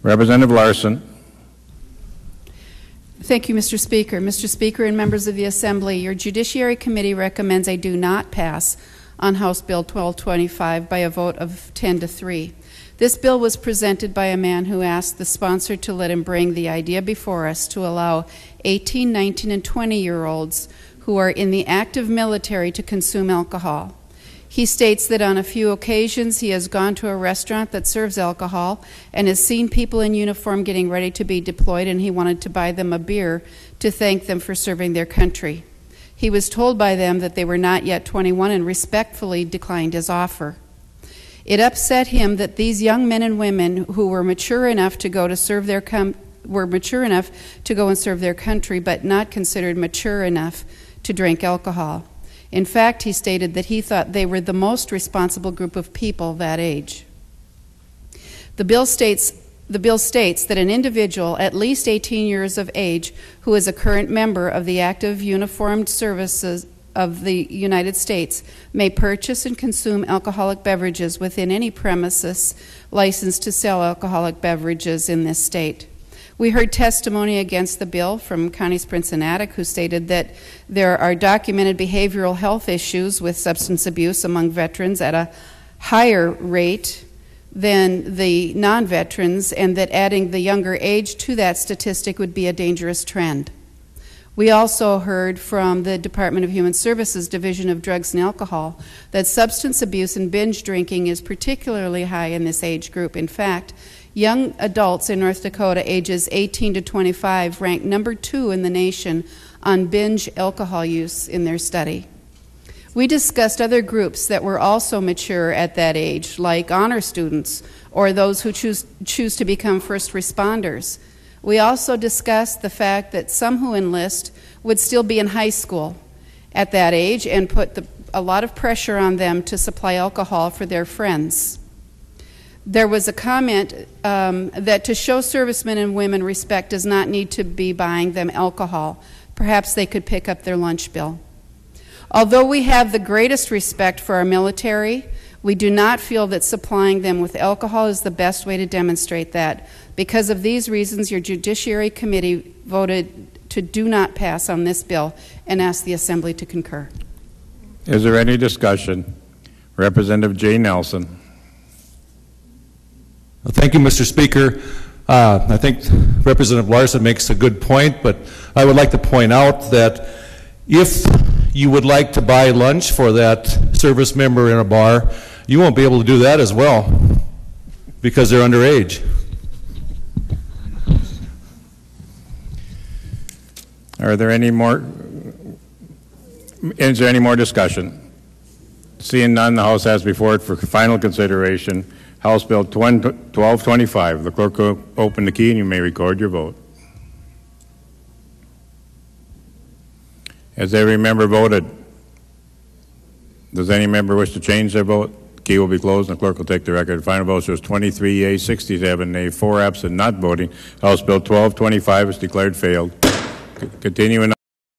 Representative Larson. Thank you, Mr. Speaker. Mr. Speaker and members of the Assembly, your Judiciary Committee recommends a do not pass on House Bill 1225 by a vote of 10-3. This bill was presented by a man who asked the sponsor to let him bring the idea before us to allow 18, 19, and 20-year-olds who are in the active military to consume alcohol. He states that on a few occasions he has gone to a restaurant that serves alcohol and has seen people in uniform getting ready to be deployed, and he wanted to buy them a beer to thank them for serving their country. He was told by them that they were not yet 21 and respectfully declined his offer. It upset him that these young men and women who were mature enough to go to serve their and serve their country, but not considered mature enough to drink alcohol. In fact, he stated that he thought they were the most responsible group of people that age. The bill states that an individual at least 18 years of age who is a current member of the active uniformed services of the United States may purchase and consume alcoholic beverages within any premises licensed to sell alcoholic beverages in this state. We heard testimony against the bill from Connie Sprincenatic, who stated that there are documented behavioral health issues with substance abuse among veterans at a higher rate than the non-veterans, and that adding the younger age to that statistic would be a dangerous trend. We also heard from the Department of Human Services Division of Drugs and Alcohol that substance abuse and binge drinking is particularly high in this age group. In fact, young adults in North Dakota ages 18 to 25 ranked number 2 in the nation on binge alcohol use in their study. We discussed other groups that were also mature at that age, like honor students or those who choose to become first responders. We also discussed the fact that some who enlist would still be in high school at that age and put a lot of pressure on them to supply alcohol for their friends. There was a comment that to show servicemen and women respect does not need to be buying them alcohol. Perhaps they could pick up their lunch bill. Although we have the greatest respect for our military, we do not feel that supplying them with alcohol is the best way to demonstrate that. Because of these reasons, your Judiciary Committee voted to do not pass on this bill and ask the Assembly to concur. Is there any discussion? Representative Jay Nelson. Well, thank you, Mr. Speaker. I think Representative Larson makes a good point, but I would like to point out that if you would like to buy lunch for that service member in a bar, you won't be able to do that as well because they're underage. Is there any more discussion? Seeing none, the House has before it for final consideration House Bill 1225. The clerk will open the key and you may record your vote. Has every member voted? Does any member wish to change their vote? The key will be closed and the clerk will take the record. The final vote shows 23 yea, 67 nay, 4 absent, not voting. House Bill 1225 is declared failed. Continuing